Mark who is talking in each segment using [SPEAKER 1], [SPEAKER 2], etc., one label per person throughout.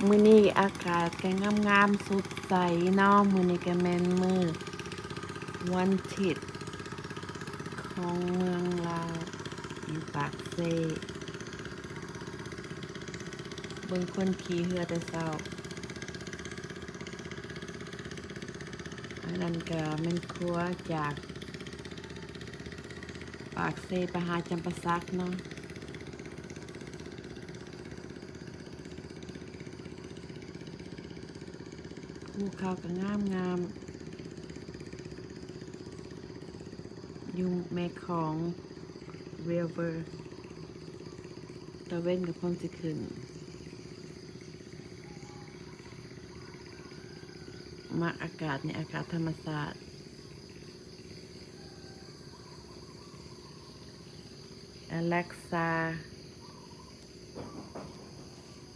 [SPEAKER 1] มื้อนี้อากาศก็งามๆสดใสเนาะมื้อนี้ก็แม่นมื้อวันอาทิตย์ของเมืองลาวอยู่ปากเซเบิ่งคนขี่เรือแต่เช้าอันนั้นก็แม่นครัวจากปากเซไปหาจำปาสักเนาะภูเขาก็งามๆอยู่แม่ของ River ตะเว้นก็พร้อมสิขึ้นมักอากาศนี่อากาศธรรมชาติAlexa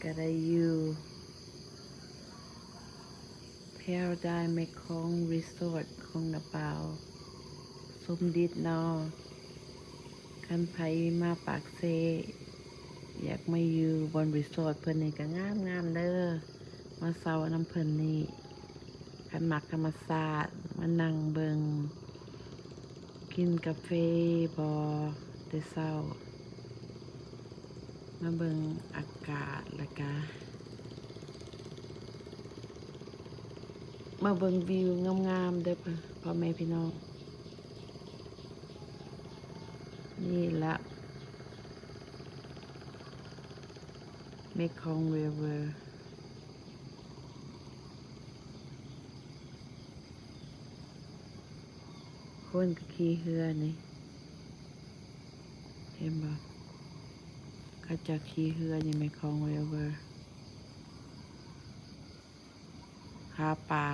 [SPEAKER 1] ก็ได้อยู่ Paradise แม่ของรีสอร์ทของนาปาวสมดิษเนาะคันไผมาปากเซอยากมาอยู่บนรีสอร์ทเพิ่นนี่ก็งามๆเด้อมาเซาน้ำเพิ่นนี่คันมักธรรมชาติมานั่งเบิงกินกาแฟบ่แต่เช้ามาเบิงอากาศแล้วก็มาเบิงวิวงามๆเด้อพ่อแม่พี่น้องนี่ละเมคองริเวอร์คนก็ขี่เรือนี่เห็นบ่เขาจะขี่เรืออยู่เมคองริเวอร์หาปลา